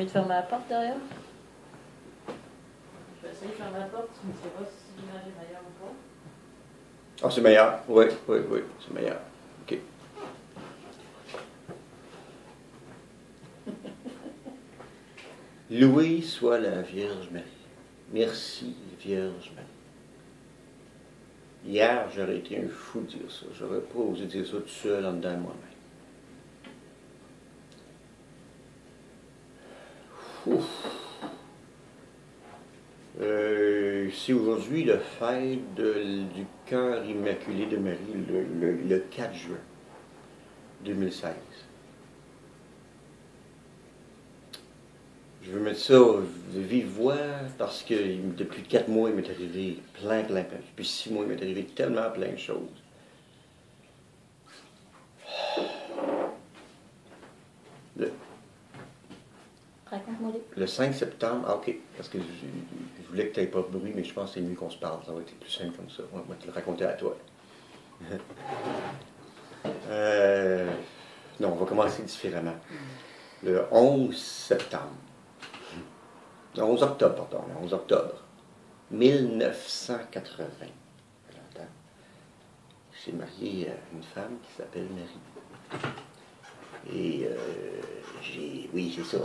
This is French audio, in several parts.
mieux de fermer la porte derrière? Je vais essayer de fermer la porte, tu me diras si l'image est meilleure ou pas. Ah, c'est meilleur. Oui, oui, oui, c'est meilleur. OK. Louée soit la Vierge Marie. Merci, Vierge Marie. Hier, j'aurais été un fou de dire ça. J'aurais pas osé dire ça tout seul en dedans de moi-même. Ouf. C'est aujourd'hui la fête du cœur immaculé de Marie, le 4 juin 2016. Je veux mettre ça de vive voix parce que depuis 4 mois, il m'est arrivé plein. Depuis 6 mois, il m'est arrivé tellement plein de choses. Raconte-moi les. Le 5 septembre, ah ok, parce que je voulais que tu n'aies pas de bruit, mais je pense que c'est mieux qu'on se parle, ça va être plus simple comme ça. On va te le raconter à toi. Non, on va commencer différemment. Le 11 septembre. Le 11 octobre, pardon, le 11 octobre 1980. J'ai marié une femme qui s'appelle Marie. Et oui, c'est ça.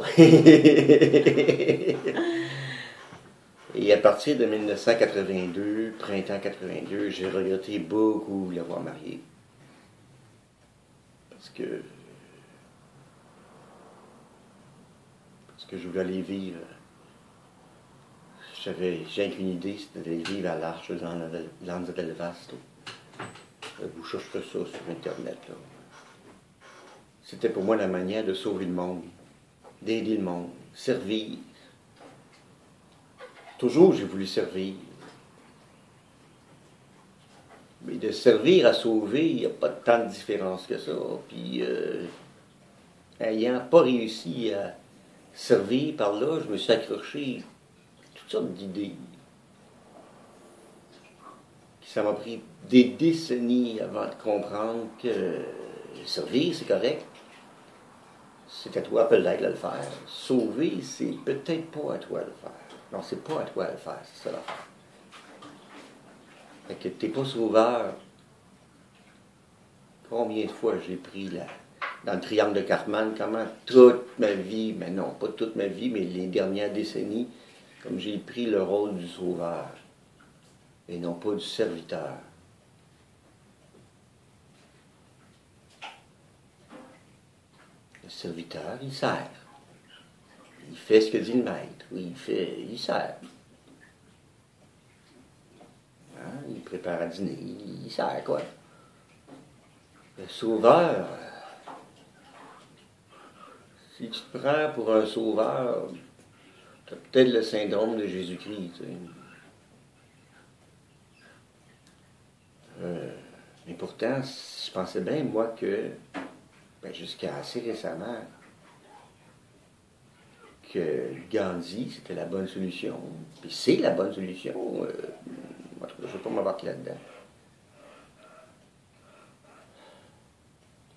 Et à partir de 1982, printemps 82, j'ai regretté beaucoup l'avoir mariée. Parce que je voulais aller vivre. J'ai qu'une idée, c'était d'aller vivre à l'Arche dans Lanza del Vasto. Vous chercherez ça sur Internet, là. C'était pour moi la manière de sauver le monde, d'aider le monde, servir. Toujours, j'ai voulu servir. Mais de servir à sauver, il n'y a pas tant de différence que ça. Puis, ayant pas réussi à servir par là, je me suis accroché toutes sortes d'idées. Ça m'a pris des décennies avant de comprendre que servir, c'est correct. C'est à toi peut-être de le faire. Sauver, c'est peut-être pas à toi de le faire. Non, c'est pas à toi de le faire, c'est ça l'affaire. Fait que t'es pas sauveur. Combien de fois j'ai pris dans le triangle de Cartman, comment toute ma vie, mais non, pas toute ma vie, mais les dernières décennies, comme j'ai pris le rôle du sauveur et non pas du serviteur. Le serviteur, il sert. Il fait ce que dit le maître. Oui, il sert. Hein? Il prépare à dîner. Il sert, quoi. Le sauveur, si tu te prends pour un sauveur, tu as peut-être le syndrome de Jésus-Christ. Tu sais. Mais pourtant, je pensais bien, moi, que jusqu'à assez récemment, que Gandhi, c'était la bonne solution. Puis c'est la bonne solution. En tout cas, je ne vais pas m'embarquer là-dedans.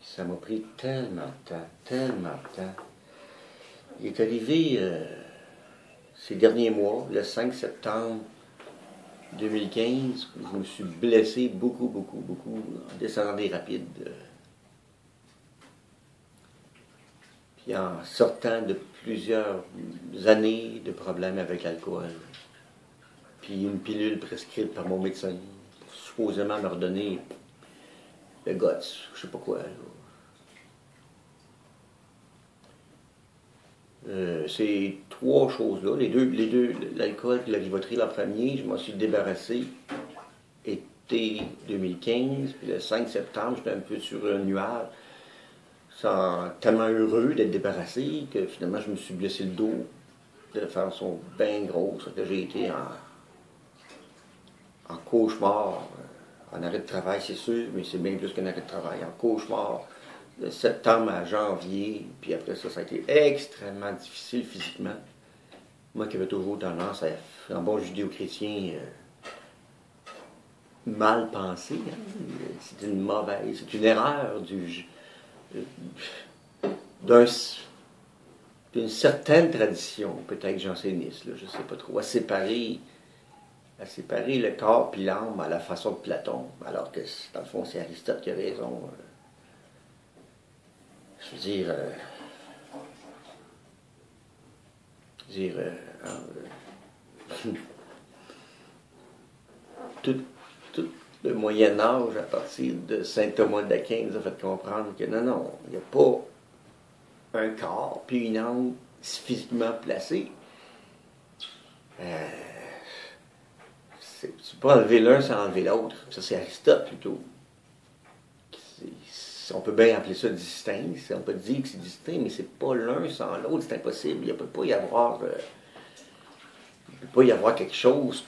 Ça m'a pris tellement de temps. Il est arrivé ces derniers mois, le 5 septembre 2015, où je me suis blessé beaucoup en descendant des rapides. Puis en sortant de plusieurs années de problèmes avec l'alcool. Puis une pilule prescrite par mon médecin pour supposément me redonner le guts, je sais pas quoi. Ces trois choses-là, les deux, l'alcool et la Rivotril en premier, je m'en suis débarrassé été 2015, puis le 5 septembre, j'étais un peu sur un nuage, tellement heureux d'être débarrassé que finalement je me suis blessé le dos de façon bien grosse, que j'ai été en cauchemar, en arrêt de travail c'est sûr, mais c'est bien plus qu'un arrêt de travail, en cauchemar, de septembre à janvier, puis après ça, ça a été extrêmement difficile physiquement. Moi qui avais toujours tendance à, en bon judéo-chrétien, mal penser, hein? C'est une erreur une certaine tradition, peut-être janséniste, là, je ne sais pas trop, à séparer le corps puis l'âme à la façon de Platon, alors que dans le fond c'est Aristote qui a raison. Je veux dire, tout, tout le Moyen Âge, à partir de saint Thomas d'Aquin, nous a fait comprendre que non, il n'y a pas un corps puis une âme physiquement placée. C'est pas enlever l'un sans enlever l'autre. Ça, c'est Aristote plutôt. On peut bien appeler ça distinct. On peut dire que c'est distinct, mais c'est pas l'un sans l'autre. C'est impossible. Il ne peut pas y avoir quelque chose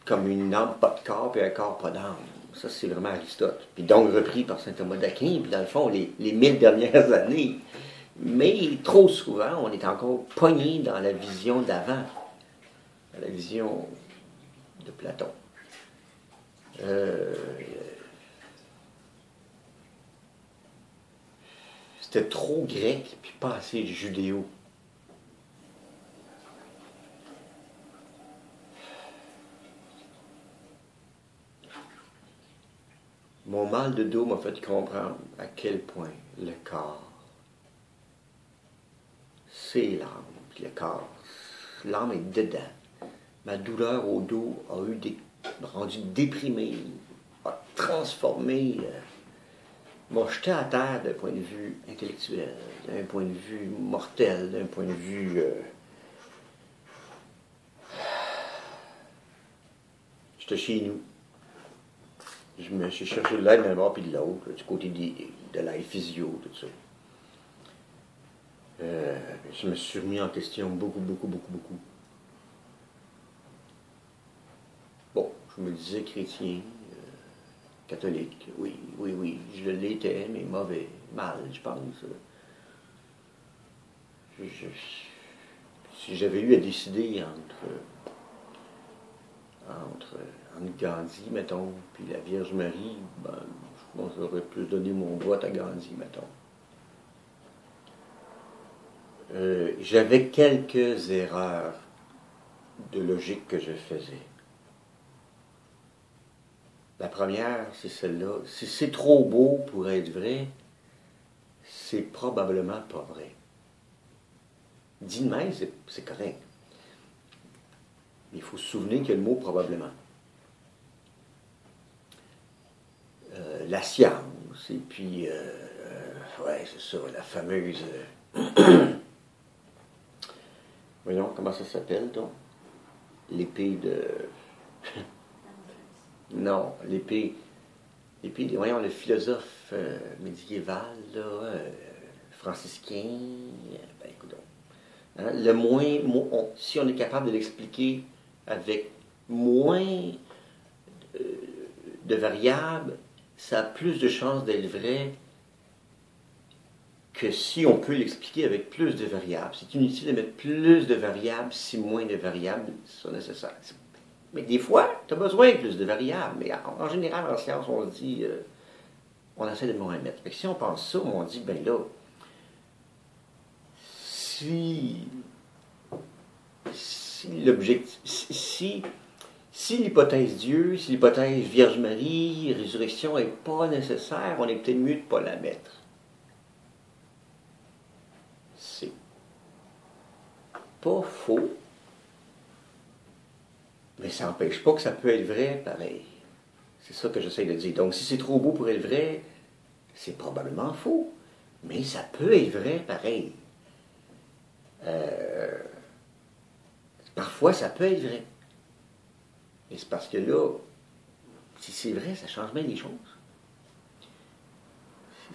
comme une âme pas de corps et un corps pas d'âme. Ça, c'est vraiment Aristote. Puis donc repris par saint Thomas d'Aquin, puis dans le fond, les 1000 dernières années. Mais trop souvent, on est encore pogné dans la vision d'avant, dans la vision de Platon. C'était trop grec, puis pas assez judéo. Mon mal de dos m'a fait comprendre à quel point le corps, c'est l'âme, puis le corps, l'âme est dedans. Ma douleur au dos a rendu déprimé, a transformé, m'a jeté à terre d'un point de vue intellectuel, d'un point de vue mortel, d'un point de vue... J'étais chez nous. Je me suis cherché de l'aide d'un bord puis de l'autre, du côté de l'aide physio, tout ça. Je me suis remis en question beaucoup. Bon, je me disais chrétien, catholique, oui, je l'étais, mais mal, je pense. Si j'avais eu à décider entre Gandhi, mettons, puis la Vierge Marie, ben, je pense que j'aurais plus donné mon vote à Gandhi, mettons. J'avais quelques erreurs de logique que je faisais. La première, c'est celle-là. Si c'est trop beau pour être vrai, c'est probablement pas vrai. Dit de même, c'est correct. Mais il faut se souvenir qu'il y a le mot probablement. La science, et puis, ouais, c'est ça, la fameuse... Voyons, comment ça s'appelle, donc? L'épée de... Non, voyons, le philosophe médiéval, là, franciscain, ben écoute, hein, le moins, si on est capable de l'expliquer avec moins de variables, ça a plus de chances d'être vrai que si on peut l'expliquer avec plus de variables. C'est inutile de mettre plus de variables si moins de variables sont nécessaires. Mais des fois, tu as besoin de plus de variables. Mais en général, en science, on se dit, on essaie de moins mettre. Fait que si on pense ça, on dit, ben là, si l'hypothèse Dieu, si l'hypothèse Vierge Marie, résurrection n'est pas nécessaire, on est peut-être mieux de ne pas la mettre. C'est pas faux, mais ça n'empêche pas que ça peut être vrai pareil. C'est ça que j'essaie de dire. Donc si c'est trop beau pour être vrai, c'est probablement faux, mais ça peut être vrai pareil. Parfois, ça peut être vrai. Et c'est parce que là, si c'est vrai, ça change bien les choses.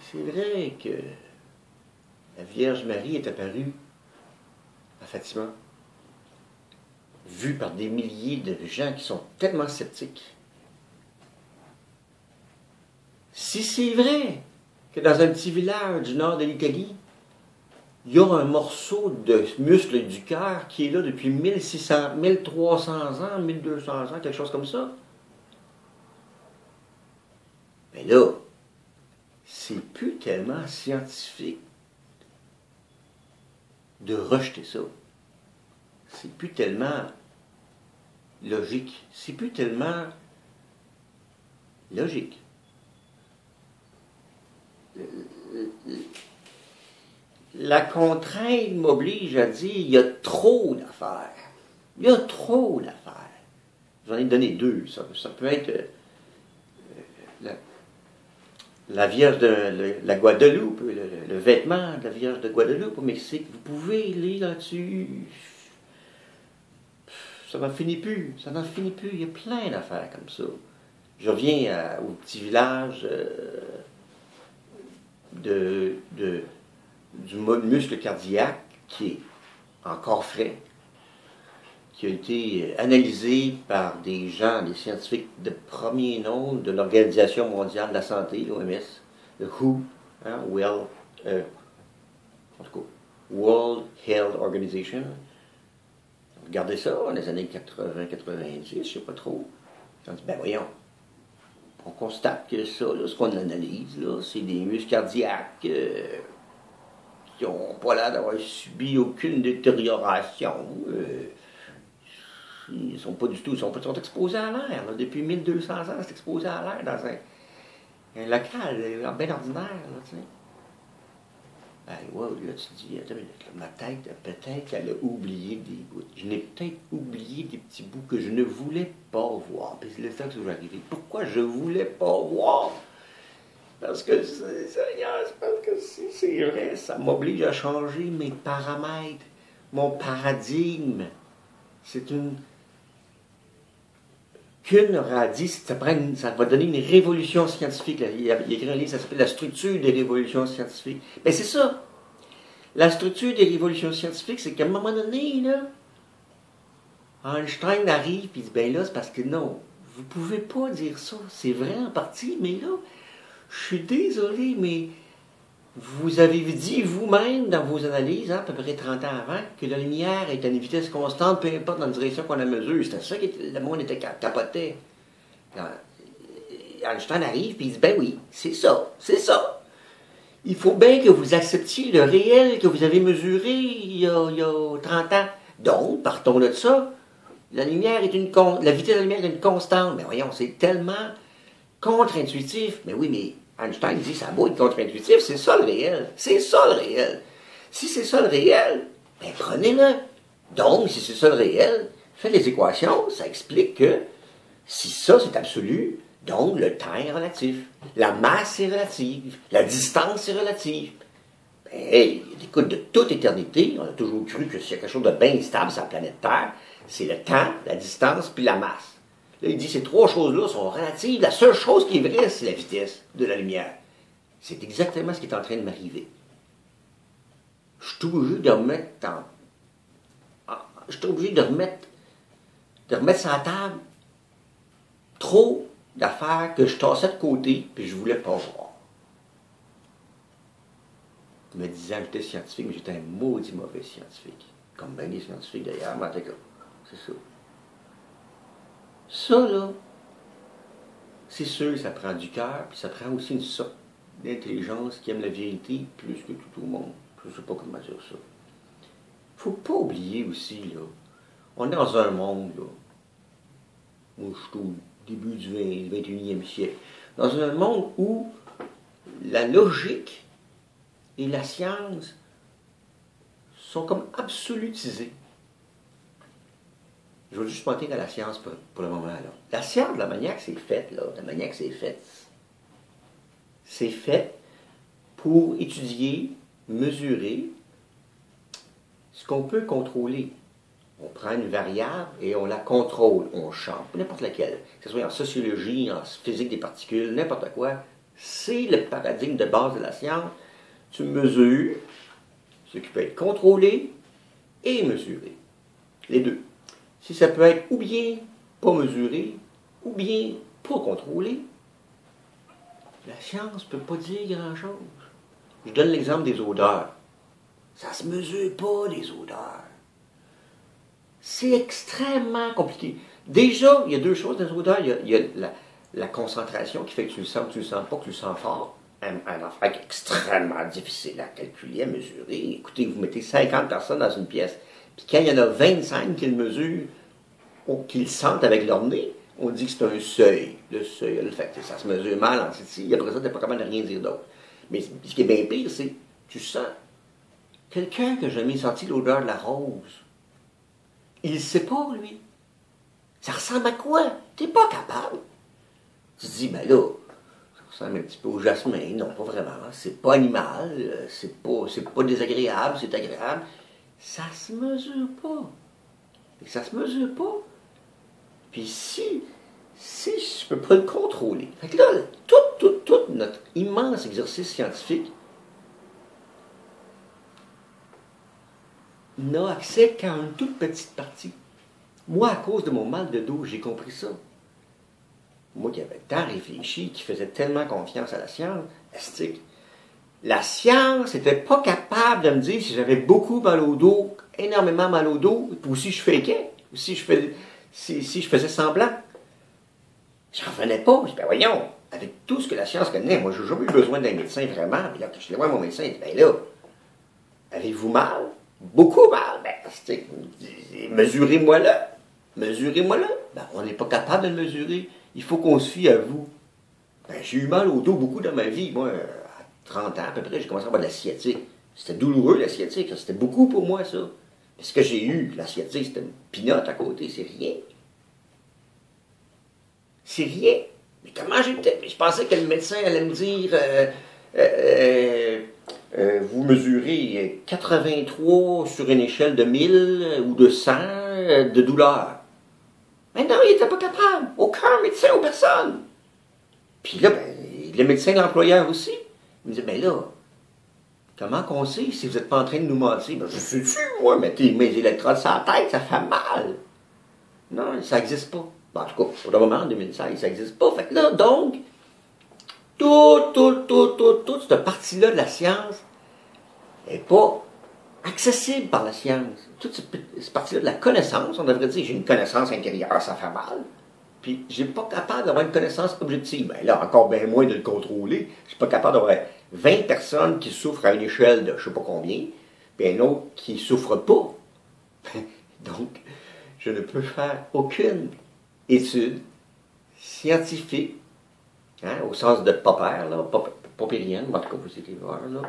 Si c'est vrai que la Vierge Marie est apparue à Fatima, vue par des milliers de gens qui sont tellement sceptiques, si c'est vrai que dans un petit village du nord de l'Italie, il y a un morceau de muscle du cœur qui est là depuis 1600, 1300 ans, 1200 ans, quelque chose comme ça. Mais là, c'est plus tellement scientifique. de rejeter ça. C'est plus tellement logique. C'est plus tellement logique. La contrainte m'oblige à dire il y a trop d'affaires. Il y a trop d'affaires. J'en ai donné deux. Ça peut être la Vierge de la Guadeloupe, le vêtement de la Vierge de Guadeloupe au Mexique. Vous pouvez lire là-dessus. Ça n'en finit plus. Ça n'en finit plus. Il y a plein d'affaires comme ça. Je reviens au petit village du muscle cardiaque qui est encore frais, qui a été analysé par des gens, des scientifiques de premier nom de l'Organisation mondiale de la santé, l'OMS, le WHO, hein, en tout cas, World Health Organization. Regardez ça, dans les années 80-90, je ne sais pas trop. Ils ont dit, ben voyons, on constate que ça, là, ce qu'on analyse, là, c'est des muscles cardiaques qui n'ont pas l'air d'avoir subi aucune détérioration. Ils sont pas du tout, ils sont exposés à l'air. Là. Depuis 1200 ans, c'est exposé à l'air dans un local bien ordinaire. Là, tu sais. Ben, wow, là, tu te dis, attends une minute, là, ma tête, peut-être qu'elle a oublié des bouts. Je n'ai peut-être oublié des petits bouts que je ne voulais pas voir. Puis c'est ça que je vais arriver. Pourquoi je ne voulais pas voir? Parce que, c'est vrai, ça m'oblige à changer mes paramètres, mon paradigme. C'est une... Kuhn aura dit, ça va donner une révolution scientifique. Il a écrit un livre, ça s'appelle La structure des révolutions scientifiques. Mais c'est ça. La structure des révolutions scientifiques, c'est qu'à un moment donné, là, Einstein arrive et dit, ben là, c'est parce que non, vous ne pouvez pas dire ça. C'est vrai en partie, mais là, je suis désolé, mais vous avez dit vous-même dans vos analyses, hein, à peu près 30 ans avant, que la lumière est à une vitesse constante, peu importe dans la direction qu'on la mesure. C'était ça que le monde était capoté. Einstein arrive et il dit, ben oui, c'est ça, c'est ça. Il faut bien que vous acceptiez le réel que vous avez mesuré il y a 30 ans. Donc, partons de ça, la vitesse de la lumière est une constante. Mais voyons, c'est tellement contre-intuitif. Mais oui, mais Einstein dit, ça a beau être contre-intuitif, c'est ça le réel. C'est ça le réel. Si c'est ça le réel, ben prenez-le. Donc, si c'est ça le réel, faites les équations, ça explique que si ça c'est absolu, donc le temps est relatif. La masse est relative. La distance est relative. Ben, hey, écoute, de toute éternité, on a toujours cru que s'il y a quelque chose de bien stable sur la planète Terre, c'est le temps, la distance, puis la masse. Là, il dit ces trois choses-là sont relatives. La seule chose qui est vraie, c'est la vitesse de la lumière. C'est exactement ce qui est en train de m'arriver. Je suis obligé de remettre je suis obligé de remettre sur la table trop d'affaires que je tassais de côté puis je ne voulais pas voir. Je me disais que j'étais scientifique, mais j'étais un maudit mauvais scientifique. Comme bien des scientifiques d'ailleurs, mais en tout cas, c'est ça. Ça, là, c'est sûr, ça prend du cœur, puis ça prend aussi une sorte d'intelligence qui aime la vérité plus que tout au monde. Je ne sais pas comment dire ça. Faut pas oublier aussi, là, on est dans un monde, là, moi je suis au début du 21e siècle, dans un monde où la logique et la science sont comme absolutisées. Je vais juste pointer dans la science pour le moment. Là. La science, de la manière que c'est fait, c'est fait pour étudier, mesurer ce qu'on peut contrôler. On prend une variable et on la contrôle, on change, n'importe laquelle, que ce soit en sociologie, en physique des particules, n'importe quoi. C'est le paradigme de base de la science. Tu mesures ce qui peut être contrôlé et mesuré. Les deux. Si ça peut être ou bien pas mesuré, ou bien pas contrôlé, la science ne peut pas dire grand-chose. Je donne l'exemple des odeurs. Ça ne se mesure pas, les odeurs. C'est extrêmement compliqué. Déjà, il y a deux choses dans les odeurs. Il y a la concentration qui fait que tu le sens pas, que tu le sens fort. un affaire qui est extrêmement difficile à calculer, à mesurer. Écoutez, vous mettez 50 personnes dans une pièce, puis quand il y en a 25 qui le mesurent, ou qui le sentent avec leur nez, on dit que c'est un seuil. Le seuil, le fait, ça se mesure mal en Titi, après ça, t'es pas capable de rien dire d'autre. Mais ce qui est bien pire, c'est, tu sens, quelqu'un qui n'a jamais senti l'odeur de la rose, il ne sait pas, lui. Ça ressemble à quoi? T'es pas capable. Tu te dis, ben là, ça ressemble un petit peu au jasmin. Non, pas vraiment. C'est pas animal, c'est pas désagréable, c'est agréable. Ça se mesure pas. Et ça se mesure pas. Puis si je peux pas le contrôler. Fait que là, tout notre immense exercice scientifique n'a accès qu'à une toute petite partie. Moi, à cause de mon mal de dos, j'ai compris ça. Moi qui avais tant réfléchi, qui faisais tellement confiance à la science, estique, la science n'était pas capable de me dire si j'avais beaucoup mal au dos, énormément mal au dos, ou si je faisais, ou si je faisais semblant. Je n'en revenais pas. Je dis, ben voyons, avec tout ce que la science connaît, moi, j'ai jamais eu besoin d'un médecin vraiment. Puis là, quand je allais voir mon médecin, il dit, ben là, avez-vous mal? Beaucoup mal. Ben, mesurez-moi là. Mesurez-moi là. Ben, on n'est pas capable de le mesurer. Il faut qu'on se fie à vous. Ben, j'ai eu mal au dos beaucoup dans ma vie. Moi, à 30 ans à peu près, j'ai commencé à avoir de la sciatique. C'était douloureux, la sciatique. C'était beaucoup pour moi, ça. Mais ce que j'ai eu, la sciatique, c'était une pinotte à côté. C'est rien. C'est rien. Mais comment j'étais? Je pensais que le médecin allait me dire vous mesurez 83 sur une échelle de 1000 ou de 100 de douleur. Mais non, il n'était pas capable. Aucun médecin ou personne. Puis là, ben, le médecin, l'employeur aussi, il me dit, ben là, comment qu'on sait si vous n'êtes pas en train de nous mentir? Ben, je suis sûr, moi, mettez mes électrodes sur la tête, ça fait mal. Non, ça n'existe pas. En tout cas, pour le moment, en 2016, ça n'existe pas. Fait que là, donc, toute cette partie-là de la science n'est pas accessible par la science. Toute cette partie-là de la connaissance, on devrait dire, j'ai une connaissance intérieure, ça fait mal. Puis, je n'ai pas capable d'avoir une connaissance objective. Ben là, encore bien moins de le contrôler. Je ne suis pas capable d'avoir 20 personnes qui souffrent à une échelle de je ne sais pas combien, puis un autre qui ne souffre pas. Donc, je ne peux faire aucune étude scientifique, hein, au sens de Popper, là, Popperienne, en tout cas, vous écrivez là,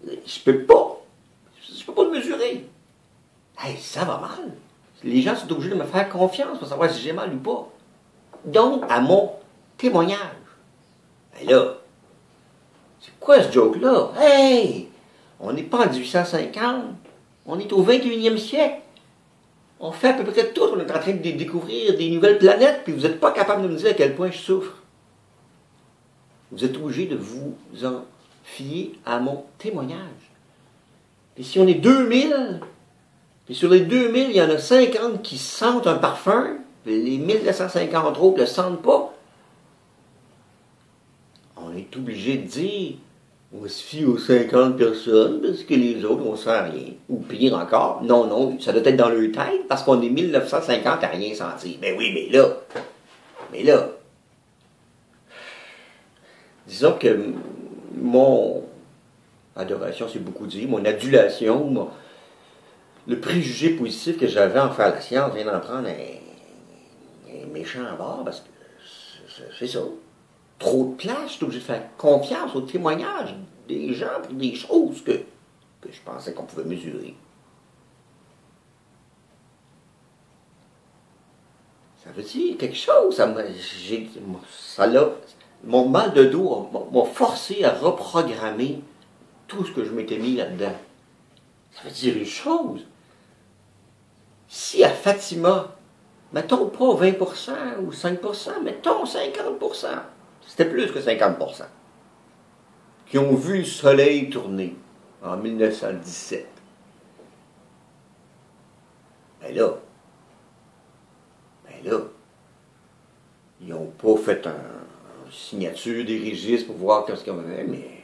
je peux pas le mesurer. Hey, ça va mal. Les gens sont obligés de me faire confiance pour savoir si j'ai mal ou pas. Donc, à mon témoignage. Ben là, c'est quoi ce joke-là? Hey! On n'est pas en 1850, on est au 21e siècle. On fait à peu près tout, on est en train de découvrir des nouvelles planètes, puis vous n'êtes pas capable de me dire à quel point je souffre. Vous êtes obligé de vous en fier à mon témoignage. Et si on est 2000, puis sur les 2000, il y en a 50 qui sentent un parfum, puis les 1950 autres ne le sentent pas, on est obligé de dire, on se fie aux 50 personnes, parce que les autres, on ne sent rien. Ou pire encore, non, ça doit être dans leur tête, parce qu'on est 1950 à rien sentir. Ben oui, mais là, disons que mon adoration, c'est beaucoup dit, mon adulation, le préjugé positif que j'avais envers la science vient d'en prendre un méchant bord, parce que c'est ça. Trop de place, je suis obligé de faire confiance au témoignage des gens et des choses que je pensais qu'on pouvait mesurer. Ça veut dire quelque chose. Mon mal de dos m'a forcé à reprogrammer tout ce que je m'étais mis là-dedans. Ça veut dire une chose. Si à Fatima, mettons pas 20% ou 5%, mettons 50%, c'était plus que 50%, qui ont vu le soleil tourner en 1917. Ben là, ils n'ont pas fait une signature des registres pour voir qu'est-ce qu'on avait, mais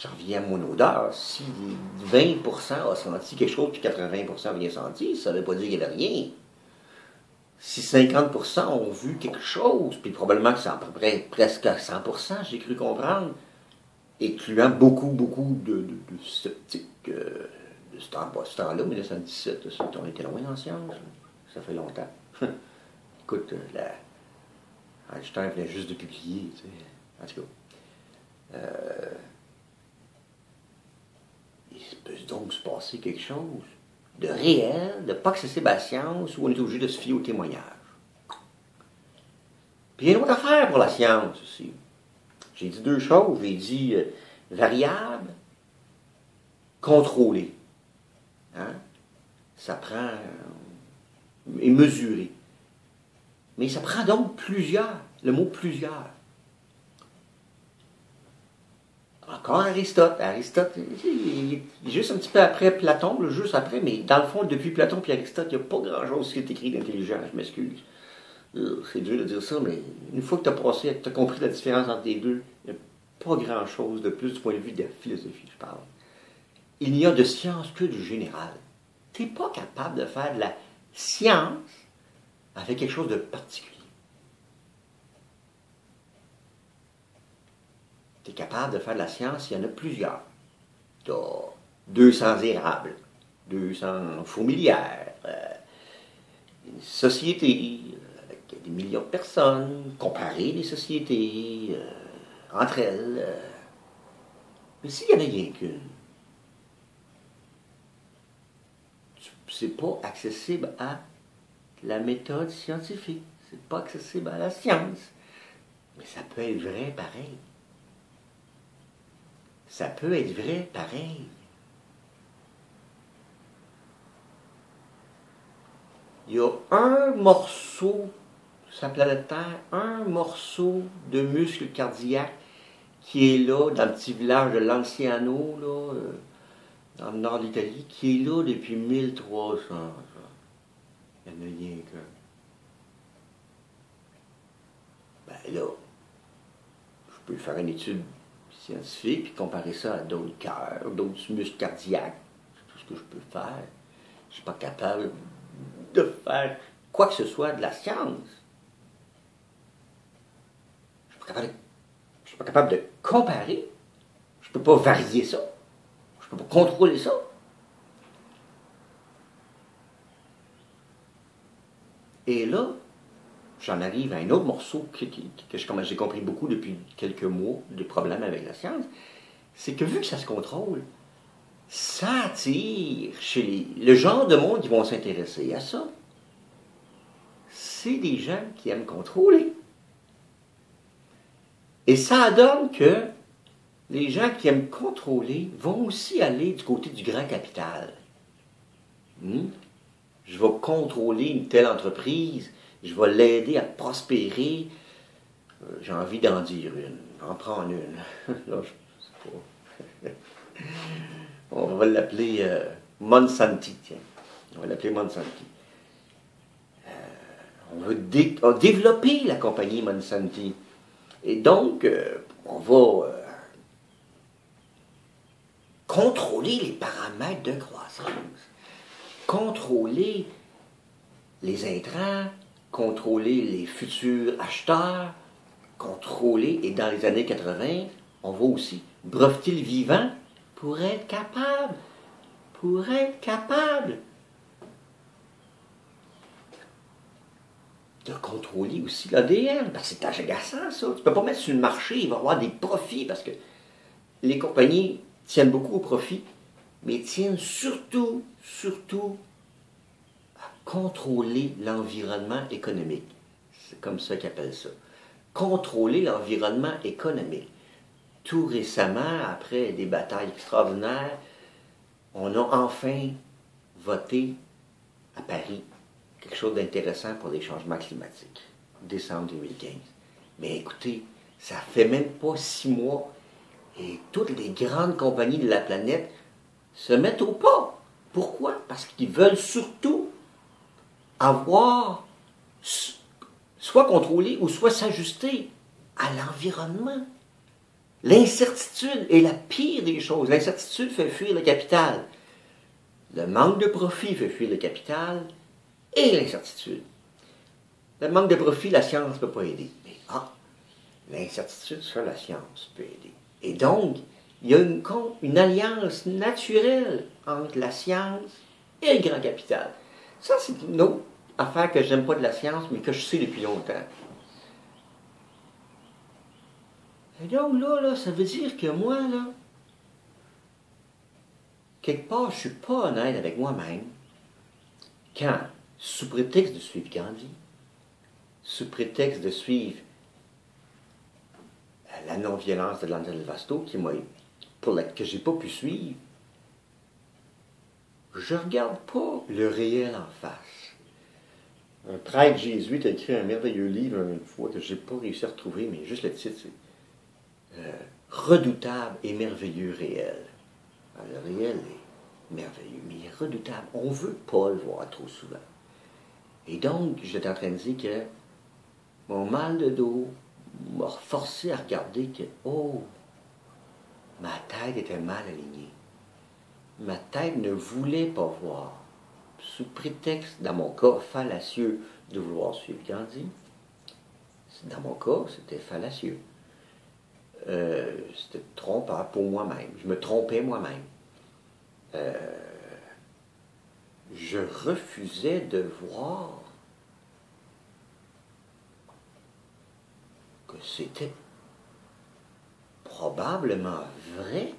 j'en viens à mon odeur. Si 20% a senti quelque chose, puis 80% a rien senti, ça ne veut pas dire qu'il n'y avait rien. Si 50% ont vu quelque chose, puis probablement que c'est à peu près presque à 100%, j'ai cru comprendre, incluant beaucoup de sceptiques de ce temps-là, 1917, on était loin en science, ça fait longtemps. Écoute, Einstein venait juste de publier, tu sais. En tout cas, il peut donc se passer quelque chose de réel, de pas accessible à la science, où on est obligé de se fier au témoignage. Puis il y a une autre affaire pour la science aussi. J'ai dit deux choses. J'ai dit variable, contrôlé. Hein? Ça prend... et mesuré. Mais ça prend donc plusieurs. Le mot plusieurs. Encore Aristote. Aristote, il est juste un petit peu après Platon, juste après, mais dans le fond, depuis Platon et Aristote, il n'y a pas grand-chose qui est écrit d'intelligent, je m'excuse. C'est dur de dire ça, mais une fois que tu as passé, que tu as compris la différence entre les deux, il n'y a pas grand-chose de plus du point de vue de la philosophie, je parle. Il n'y a de science que du général. Tu n'es pas capable de faire de la science avec quelque chose de particulier. Tu es capable de faire de la science, il y en a plusieurs. Tu as 200 érables, 200 fourmilières, une société avec des millions de personnes, comparer les sociétés entre elles. Mais s'il n'y en a rien qu'une, c'est pas accessible à la méthode scientifique. C'est pas accessible à la science. Mais ça peut être vrai pareil. Ça peut être vrai pareil. Il y a un morceau sur la planète Terre, un morceau de muscle cardiaque qui est là, dans le petit village de Lanciano, là, dans le nord de l'Italie, qui est là depuis 1300 ans. Il n'y en a rien qu'un. Ben là, je peux faire une étude scientifique puis comparer ça à d'autres cœurs, d'autres muscles cardiaques. C'est tout ce que je peux faire. Je ne suis pas capable de faire quoi que ce soit de la science. Je ne suis pas capable de comparer. Je ne peux pas varier ça. Je ne peux pas contrôler ça. Et là, j'en arrive à un autre morceau que j'ai compris beaucoup depuis quelques mois, des problèmes avec la science, c'est que vu que ça se contrôle, ça attire chez le genre de monde qui vont s'intéresser à ça. C'est des gens qui aiment contrôler. Et ça donne que les gens qui aiment contrôler vont aussi aller du côté du grand capital. Je vais contrôler une telle entreprise, je vais l'aider à prospérer. J'ai envie d'en dire une, en prendre une. Là, je sais pas. On va l'appeler Monsanti, tiens. On va l'appeler Monsanti. On va développer la compagnie Monsanti. Et donc, on va contrôler les paramètres de croissance, contrôler les intrants, contrôler les futurs acheteurs, contrôler, et dans les années 80, on va aussi breveter le vivant pour être capable de contrôler aussi l'ADN, parce que c'est agaçant ça. Tu ne peux pas mettre sur le marché, il va y avoir des profits, parce que les compagnies tiennent beaucoup au profit, mais tiennent surtout à contrôler l'environnement économique. C'est comme ça qu'ils appellent ça. Contrôler l'environnement économique. Tout récemment, après des batailles extraordinaires, on a enfin voté à Paris quelque chose d'intéressant pour les changements climatiques. Décembre 2015. Mais écoutez, ça fait même pas 6 mois et toutes les grandes compagnies de la planète se mettent au pas. Pourquoi? Parce qu'ils veulent surtout avoir soit contrôler ou soit s'ajuster à l'environnement. L'incertitude est la pire des choses. L'incertitude fait fuir le capital. Le manque de profit fait fuir le capital et l'incertitude. Le manque de profit, la science ne peut pas aider. Mais l'incertitude sur la science peut aider. Et donc, il y a une alliance naturelle entre la science et le grand capital. Ça, c'est une autre affaire que j'aime pas de la science, mais que je sais depuis longtemps. Et donc là, ça veut dire que moi, là, quelque part, je ne suis pas honnête avec moi-même quand, sous prétexte de suivre Gandhi, sous prétexte de suivre la non-violence de Lanza del Vasto, que je n'ai pas pu suivre, je ne regarde pas le réel en face. Un prêtre jésuite a écrit un merveilleux livre une fois que je n'ai pas réussi à retrouver, mais juste le titre, c'est Redoutable et merveilleux réel. Alors, le réel est merveilleux, mais il est redoutable. On ne veut pas le voir trop souvent. Et donc, j'étais en train de dire que mon mal de dos m'a forcé à regarder que, oh, ma tête était mal alignée. Ma tête ne voulait pas voir, sous prétexte, dans mon cas, fallacieux, de vouloir suivre Gandhi. Dans mon cas, c'était fallacieux. C'était trompeur pour moi-même. Je me trompais moi-même. Je refusais de voir que c'était probablement vrai,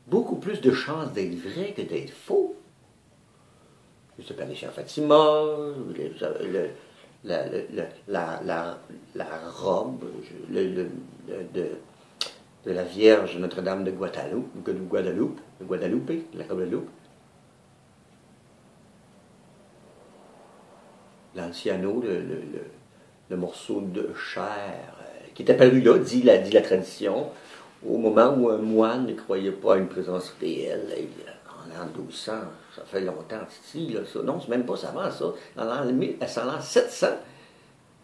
beaucoup plus de chances d'être vrai que d'être faux. Je te parlais chez Fatima, la robe de la Vierge Notre-Dame de Guadalupe, la Guadalupe. L'anciano, le morceau de chair qui est apparu là, dit la tradition, au moment où un moine ne croyait pas à une présence réelle, en l'an 1200, ça fait longtemps, Titi, là, ça. Non, c'est même pas ça avant ça, en l'an 700,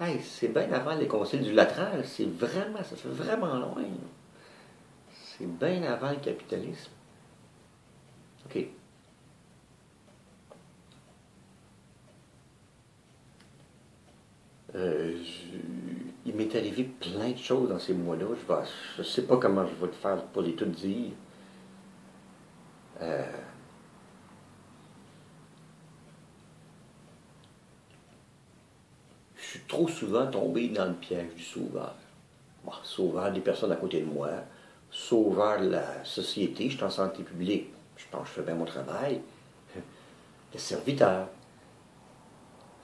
hey, c'est bien avant les conciles du Latran, ça fait vraiment loin. C'est bien avant le capitalisme. OK. Il m'est arrivé plein de choses dans ces mois-là. Je ne sais pas comment je vais le faire pour les tout dire. Je suis trop souvent tombé dans le piège du sauveur. Bon, sauveur des personnes à côté de moi, sauveur de la société. Je suis en santé publique. Je pense que je fais bien mon travail. Le serviteur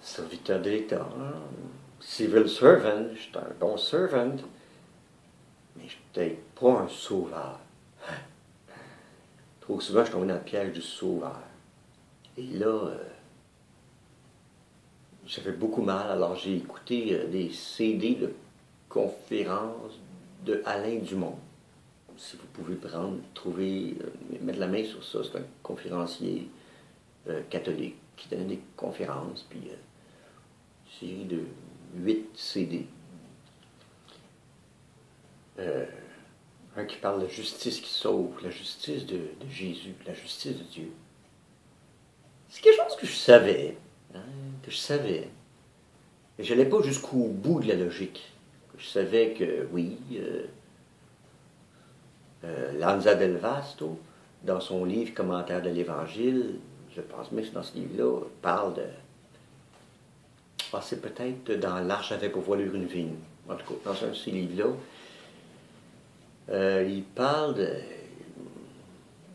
de l'État. Civil servant, je suis un bon servant, mais je suis peut-être pas un sauveur. Trop souvent, je suis tombé dans le piège du sauveur. Et là, ça fait beaucoup mal. Alors, j'ai écouté des CD de conférences de Alain Dumont. Si vous pouvez mettre la main sur ça, c'est un conférencier catholique qui donne des conférences, puis une série de 8 CD. Un qui parle de la justice qui sauve, la justice de Jésus, la justice de Dieu. C'est quelque chose que je savais, Mais je n'allais pas jusqu'au bout de la logique. Je savais que, oui, Lanza del Vasto, dans son livre Commentaire de l'Évangile, je pense même que dans ce livre-là, parle de... c'est peut-être dans l'Arche avait pour voilure une vigne. En tout cas, dans un de ces livres-là, il parle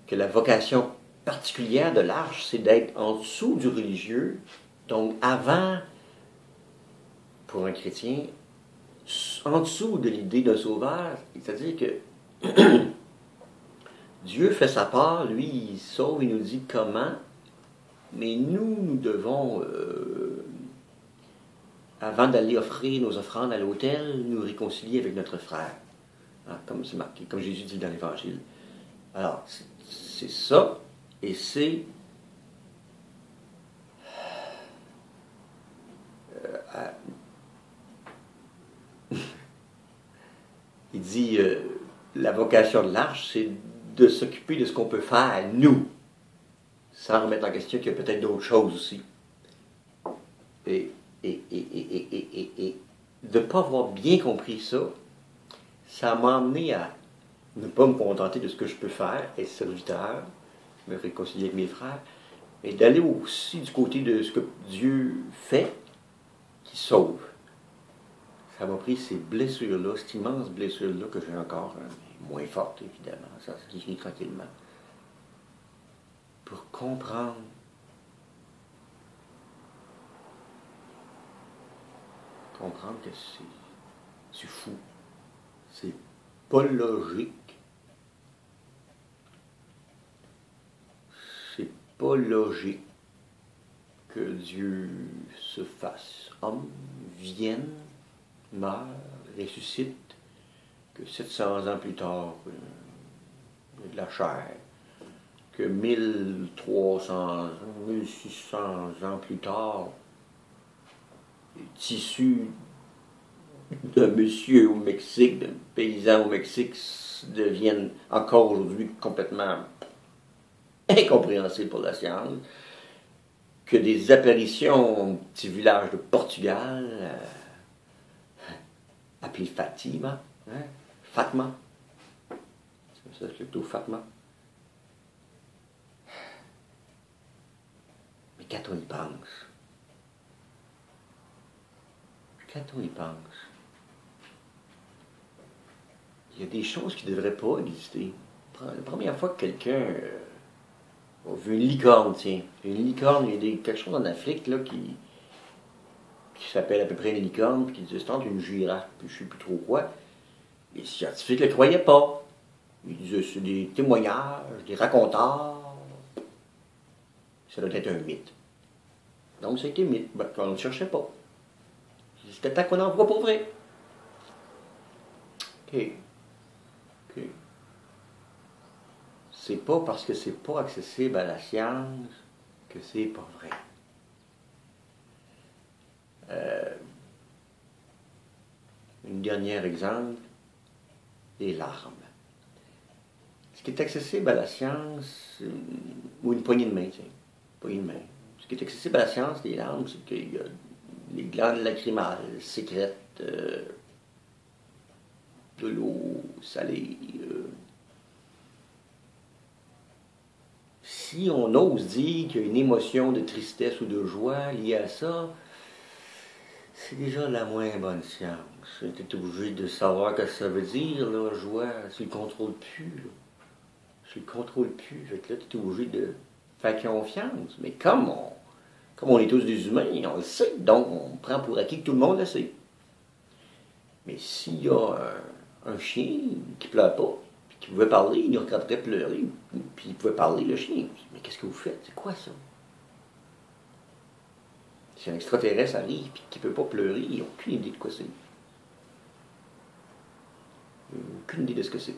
que la vocation particulière de l'Arche, c'est d'être en dessous du religieux, donc avant, pour un chrétien, en dessous de l'idée d'un sauveur, c'est-à-dire que Dieu fait sa part, lui, il sauve, il nous dit comment, mais nous devons... avant d'aller offrir nos offrandes à l'autel, nous réconcilier avec notre frère. Comme c'est marqué, comme Jésus dit dans l'Évangile. Alors, c'est ça, et c'est... il dit, la vocation de l'Arche, c'est de s'occuper de ce qu'on peut faire, nous, sans remettre en question qu'il y a peut-être d'autres choses aussi. Et de ne pas avoir bien compris ça, ça m'a amené à ne pas me contenter de ce que je peux faire, être serviteur, me réconcilier avec mes frères, mais d'aller aussi du côté de ce que Dieu fait, qui sauve. Ça m'a pris ces blessures-là, cette immense blessure-là que j'ai encore, hein, moins forte évidemment, ça se guérit tranquillement, pour comprendre que c'est fou, c'est pas logique, c'est pas logique que Dieu se fasse homme, vienne, meurt, ressuscite, que 700 ans plus tard, de la chair, que 1300, 1600 ans plus tard, tissu d'un monsieur au Mexique, d'un paysan au Mexique, deviennent encore aujourd'hui complètement incompréhensibles pour la science, que des apparitions au petit village de Portugal, appelé Fatima, hein? Fatma, ça c'est plutôt Fatma. Mais quand on y pense, il y a des choses qui ne devraient pas exister. La première fois que quelqu'un a vu une licorne, tiens, une licorne, il y a quelque chose en Afrique là, qui s'appelle à peu près une licorne, puis qui disait c'est entre une girafe, puis je ne sais plus trop quoi. Les scientifiques ne le croyaient pas. Ils disaient c'est des témoignages, des racontars. Ça doit être un mythe. Donc ça a été mythe, on ne le cherchait pas. C'était temps qu'on en voit pour vrai. OK. C'est pas parce que c'est pas accessible à la science que c'est pas vrai. Un dernier exemple, les larmes. Ce qui est accessible à la science, ou une poignée de main, tiens, poignée de main. Ce qui est accessible à la science, les larmes, c'est qu'il y a les glandes lacrymales sécrètent de l'eau salée. Si on ose dire qu'il y a une émotion de tristesse ou de joie liée à ça, c'est déjà la moins bonne science. Tu es obligé de savoir ce que ça veut dire, là, joie. Tu le contrôles plus. Là. Tu le contrôles plus. Fait que là, tu es obligé de faire confiance. Mais comme on est tous des humains, on le sait, donc on prend pour acquis que tout le monde le sait. Mais s'il y a un chien qui ne pleure pas, puis qui pouvait parler, il regarderait pleurer, puis il pouvait parler, le chien. Mais qu'est-ce que vous faites? C'est quoi ça? Si un extraterrestre arrive et qu'il ne peut pas pleurer, il n'a aucune idée de quoi c'est. Aucune idée de ce que c'est.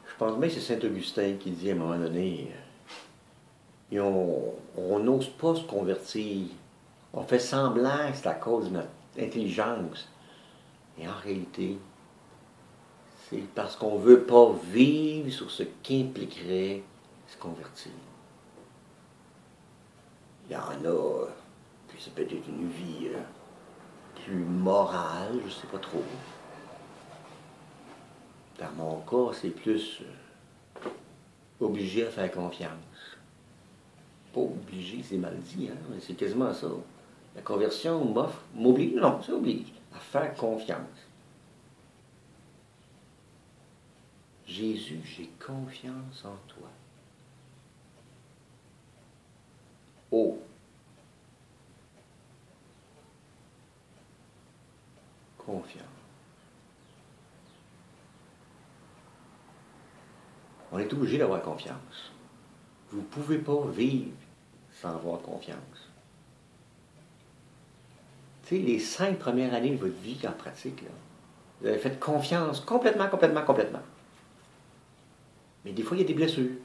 Je pense bien que c'est Saint-Augustin qui dit à un moment donné, on n'ose pas se convertir. On fait semblant que c'est à cause de notre intelligence. Et en réalité, c'est parce qu'on ne veut pas vivre sur ce qu'impliquerait se convertir. Il y en a, puis c'est peut-être une vie plus morale, je ne sais pas trop. Dans mon cas, c'est plus obligé à faire confiance. Pas obligé, c'est mal dit, hein, mais c'est quasiment ça. La conversion m'oblige, non, ça oblige à faire confiance. Jésus, j'ai confiance en toi. Oh! Confiance. On est obligé d'avoir confiance. Vous ne pouvez pas vivre sans avoir confiance. Tu sais, les 5 premières années de votre vie en pratique, là, vous avez fait confiance complètement. Mais des fois, il y a des blessures.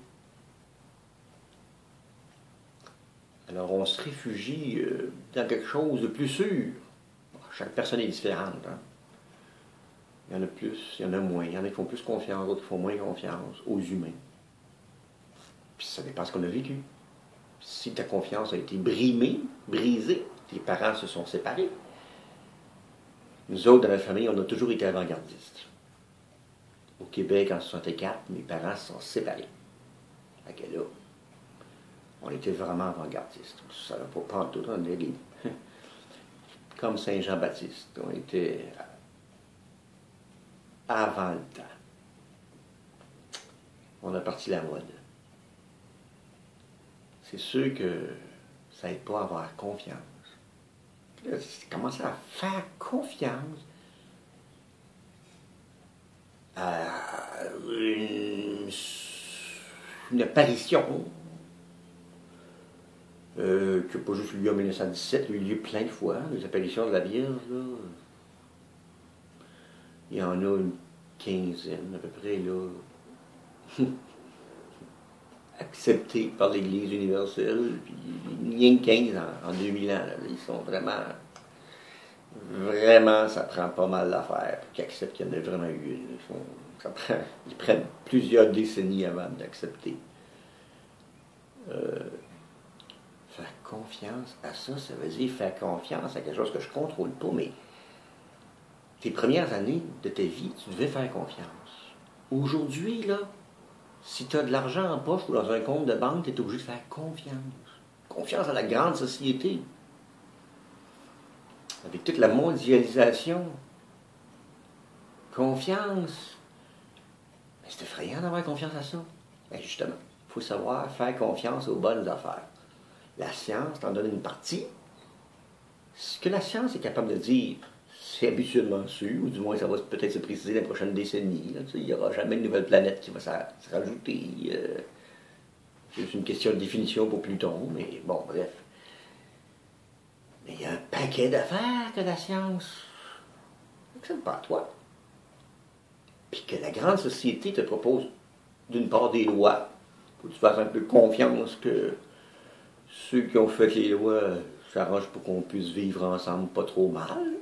Alors, on se réfugie dans quelque chose de plus sûr. Chaque personne est différente. Hein? Il y en a plus, il y en a moins. Il y en a qui font plus confiance, d'autres qui font moins confiance aux humains. Puis ça dépend de ce qu'on a vécu. si ta confiance a été brisée, tes parents se sont séparés. Nous autres, dans notre famille, on a toujours été avant-gardistes. Au Québec, en 64, mes parents se sont séparés. Fait que là, on était vraiment avant-gardistes. Ça n'a pas en tout, on était comme Saint-Jean-Baptiste. On était avant le temps. On a parti la mode. C'est sûr que ça n'aide pas à avoir confiance. Là, c'est commencer à faire confiance à une apparition qui n'a pas juste eu lieu en 1917, il y a eu lieu plein de fois, les apparitions de la Vierge, là. Il y en a une quinzaine à peu près, là, acceptées par l'Église universelle, puis rien que 15 en 2000 ans, là. Ils sont vraiment, ça prend pas mal d'affaires pour qu'ils acceptent qu'il y en a vraiment eu une. Ils prennent plusieurs décennies avant d'accepter. Faire confiance à ça, ça veut dire faire confiance à quelque chose que je ne contrôle pas, mais tes premières années de ta vie, tu devais faire confiance. Aujourd'hui, là, si tu as de l'argent en poche ou dans un compte de banque, tu es obligé de faire confiance. Confiance à la grande société. Avec toute la mondialisation. Confiance. Mais c'est effrayant d'avoir confiance à ça. Ben justement, il faut savoir faire confiance aux bonnes affaires. La science t'en donne une partie. Ce que la science est capable de dire, c'est habituellement sûr, ou du moins ça va peut-être se préciser dans les prochaines décennies. Là, il n'y aura jamais une nouvelle planète qui va se rajouter. C'est juste une question de définition pour Pluton, mais bon, bref. Mais il y a un paquet d'affaires que la science n'accepte pas à toi. Puis que la grande société te propose, d'une part, des lois. Faut que tu fasses un peu confiance que ceux qui ont fait les lois s'arrangent pour qu'on puisse vivre ensemble pas trop mal.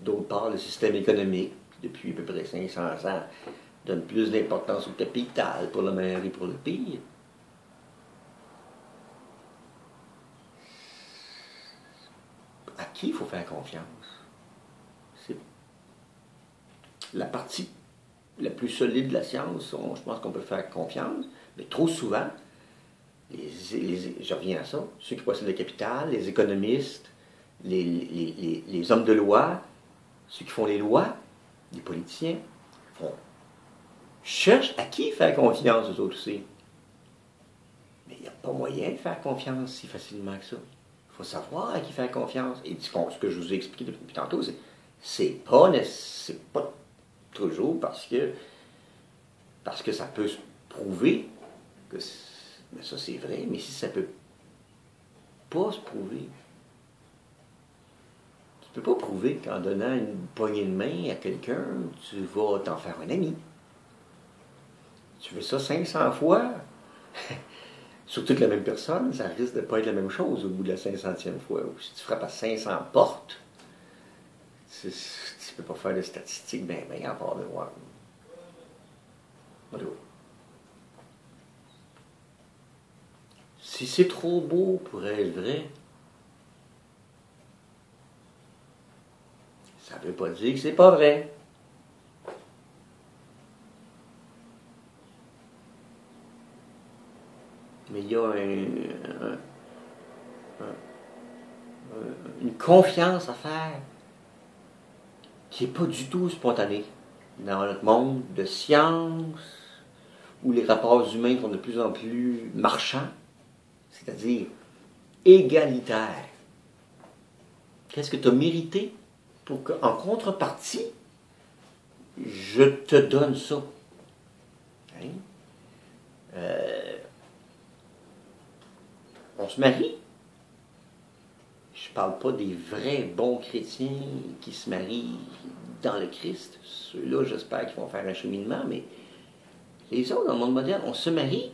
D'autre part, le système économique, depuis à peu près 500 ans, donne plus d'importance au capital pour le meilleur et pour le pire. À qui il faut faire confiance? C'est la partie la plus solide de la science, je pense qu'on peut faire confiance, mais trop souvent, je reviens à ça, ceux qui possèdent le capital, les économistes, les hommes de loi, ceux qui font les lois, les politiciens, cherchent à qui faire confiance aux autres aussi. Mais il n'y a pas moyen de faire confiance si facilement que ça. Il faut savoir à qui faire confiance. Et ce que je vous ai expliqué depuis tantôt, c'est pas toujours parce que ça peut se prouver que mais ça c'est vrai, mais si ça peut pas se prouver, tu peux pas prouver qu'en donnant une poignée de main à quelqu'un, tu vas t'en faire un ami. Tu fais ça 500 fois, surtout que la même personne, ça risque de ne pas être la même chose au bout de la 500e fois. Ou si tu frappes à 500 portes, tu ne peux pas faire de statistiques bien à part de voir. Si c'est trop beau pour être vrai, ça ne veut pas dire que c'est pas vrai. Mais il y a une confiance à faire qui n'est pas du tout spontanée. Dans notre monde de science, où les rapports humains sont de plus en plus marchands, c'est-à-dire égalitaires. Qu'est-ce que tu as mérité pour qu'en contrepartie, je te donne ça? Hein? On se marie. Je ne parle pas des vrais bons chrétiens qui se marient dans le Christ. Ceux-là, j'espère qu'ils vont faire un cheminement, mais les autres, dans le monde moderne, on se marie.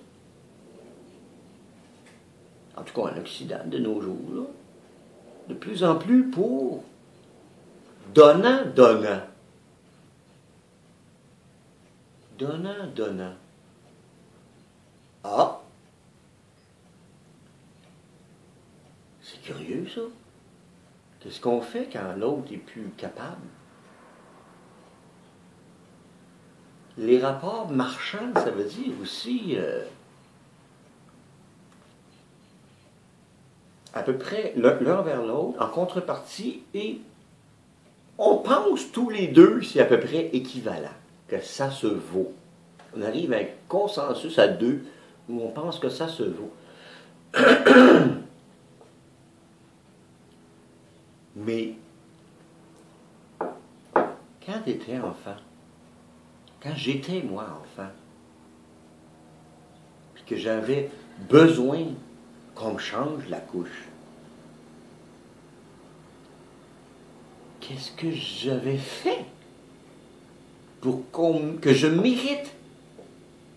En tout cas en Occident, de nos jours, là, de plus en plus pour donnant. Ah! C'est curieux, ça. Qu'est-ce qu'on fait quand l'autre est plus capable? Les rapports marchands, ça veut dire aussi à peu près l'un vers l'autre, en contrepartie, et on pense tous les deux, c'est à peu près équivalent, que ça se vaut. On arrive à un consensus à deux où on pense que ça se vaut. Mais quand tu étais enfant, quand j'étais moi enfant, puis que j'avais besoin qu'on me change la couche, qu'est-ce que j'avais fait pour que je mérite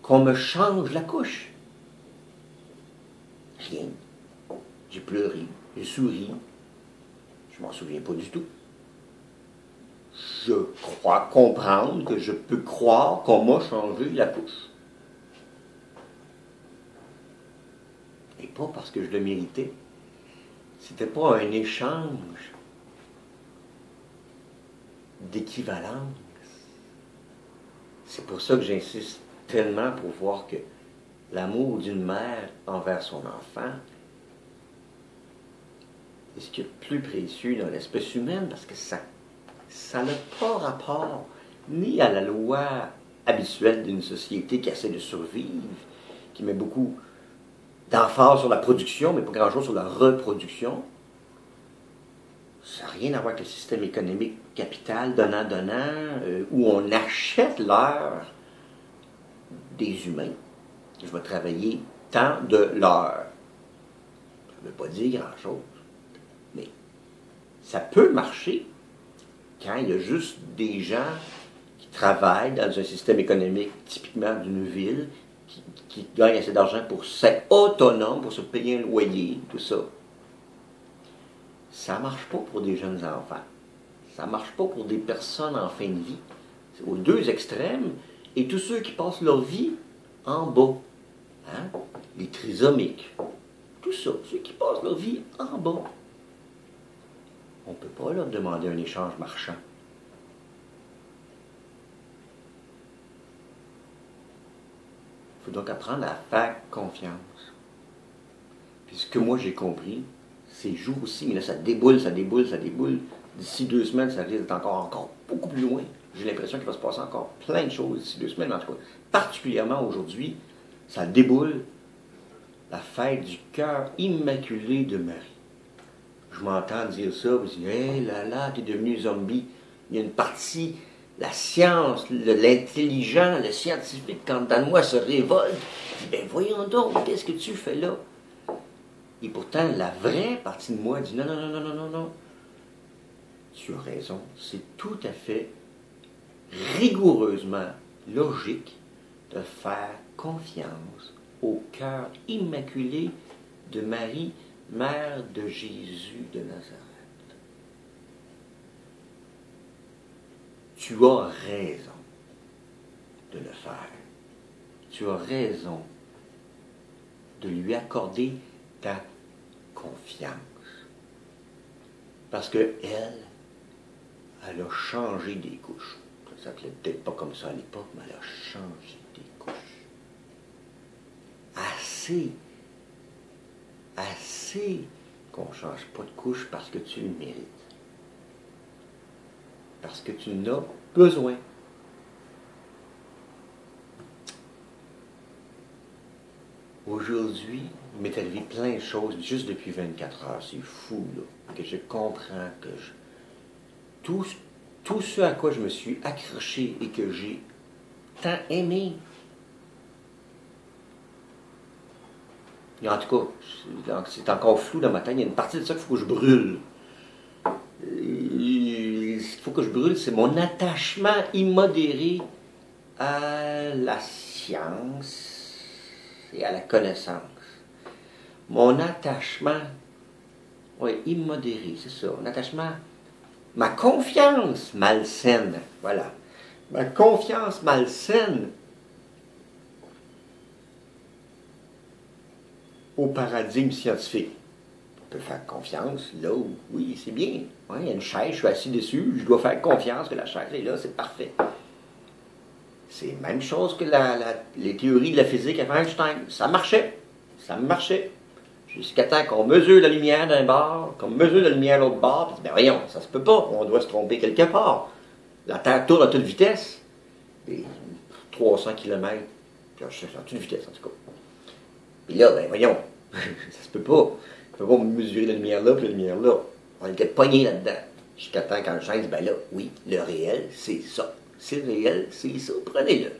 qu'on me change la couche? Rien. J'ai pleuré, j'ai souri. Je m'en souviens pas du tout. Je crois comprendre que je peux croire qu'on m'a changé la couche. Et pas parce que je le méritais. C'était pas un échange d'équivalence. C'est pour ça que j'insiste tellement pour voir que l'amour d'une mère envers son enfant est ce qu'il y a de plus précieux dans l'espèce humaine, parce que ça n'a pas rapport ni à la loi habituelle d'une société qui essaie de survivre, qui met beaucoup d'emphase sur la production, mais pas grand-chose sur la reproduction. Ça n'a rien à voir avec le système économique capital, donnant-donnant, où on achète l'heure des humains. Je vais travailler tant de l'heure. Ça ne veut pas dire grand-chose. Mais ça peut marcher quand il y a juste des gens qui travaillent dans un système économique typiquement d'une ville, qui gagnent assez d'argent pour s'être autonome, pour se payer un loyer, tout ça. Ça ne marche pas pour des jeunes enfants. Ça ne marche pas pour des personnes en fin de vie. C'est aux deux extrêmes. Et tous ceux qui passent leur vie en bas. Hein? Les trisomiques. Tout ça. Ceux qui passent leur vie en bas. On ne peut pas leur demander un échange marchand. Il faut donc apprendre à faire confiance. Puis ce que moi j'ai compris, ces jours-ci, mais là ça déboule, ça déboule, ça déboule. D'ici 2 semaines, ça risque d'être encore beaucoup plus loin. J'ai l'impression qu'il va se passer encore plein de choses d'ici 2 semaines, mais en tout cas, particulièrement aujourd'hui, ça déboule la fête du cœur immaculé de Marie. Je m'entends dire ça, je dis, hé là là, t'es devenu zombie. Il y a une partie, la science, l'intelligent, le scientifique, quand dans moi se révolte, je dis, ben voyons donc, qu'est-ce que tu fais là? Et pourtant, la vraie partie de moi dit, non, non, non, non, non, non, non. Tu as raison, c'est tout à fait rigoureusement logique de faire confiance au cœur immaculé de Marie, mère de Jésus de Nazareth. Tu as raison de le faire. Tu as raison de lui accorder ta confiance. Parce que elle a changé des couches. Ça s'appelait peut-être pas comme ça à l'époque, mais elle a changé des couches. Assez qu'on ne change pas de couche parce que tu le mérites. Parce que tu en as besoin. Aujourd'hui, il m'est arrivé plein de choses juste depuis 24 heures. C'est fou, là. Que je comprends, tout ce à quoi je me suis accroché et que j'ai tant aimé. Et en tout cas, c'est encore flou dans ma tête. Il y a une partie de ça qu'il faut que je brûle. Ce qu'il faut que je brûle, c'est mon attachement immodéré à la science et à la connaissance. Mon attachement, oui, immodéré, c'est ça. Mon attachement, ma confiance malsaine, voilà. Ma confiance malsaine au paradigme scientifique. peux faire confiance là où, oui, c'est bien. Ouais, il y a une chaise, je suis assis dessus, je dois faire confiance que la chaise est là, c'est parfait. C'est la même chose que les théories de la physique avec Einstein. Ça marchait. Ça marchait. Jusqu'à temps qu'on mesure la lumière d'un bord, qu'on mesure la lumière de l'autre bord, puis ben voyons, ça se peut pas, on doit se tromper quelque part. La Terre tourne à toute vitesse, des 300 km, à toute vitesse en tout cas. Puis là, ben voyons, ça se peut pas. On peut pas mesurer la lumière là, puis la lumière là. On était pognés là-dedans. Jusqu'à temps quand je dis, ben là, oui, le réel, c'est ça. C'est le réel, c'est ça, prenez-le.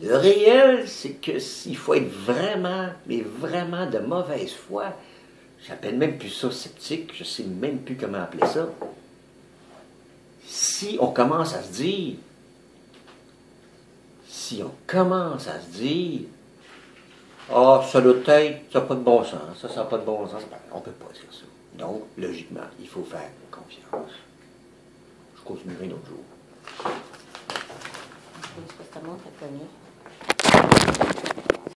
Le réel, c'est que s'il faut être vraiment, mais vraiment de mauvaise foi, j'appelle même plus ça sceptique, je sais même plus comment appeler ça. Si on commence à se dire, ah, ça doit être, ça n'a pas de bon sens, ça n'a pas de bon sens, on ne peut pas dire ça. Donc, logiquement, il faut faire confiance. Je continuerai un autre jour. Est-ce que ça montre à connaître?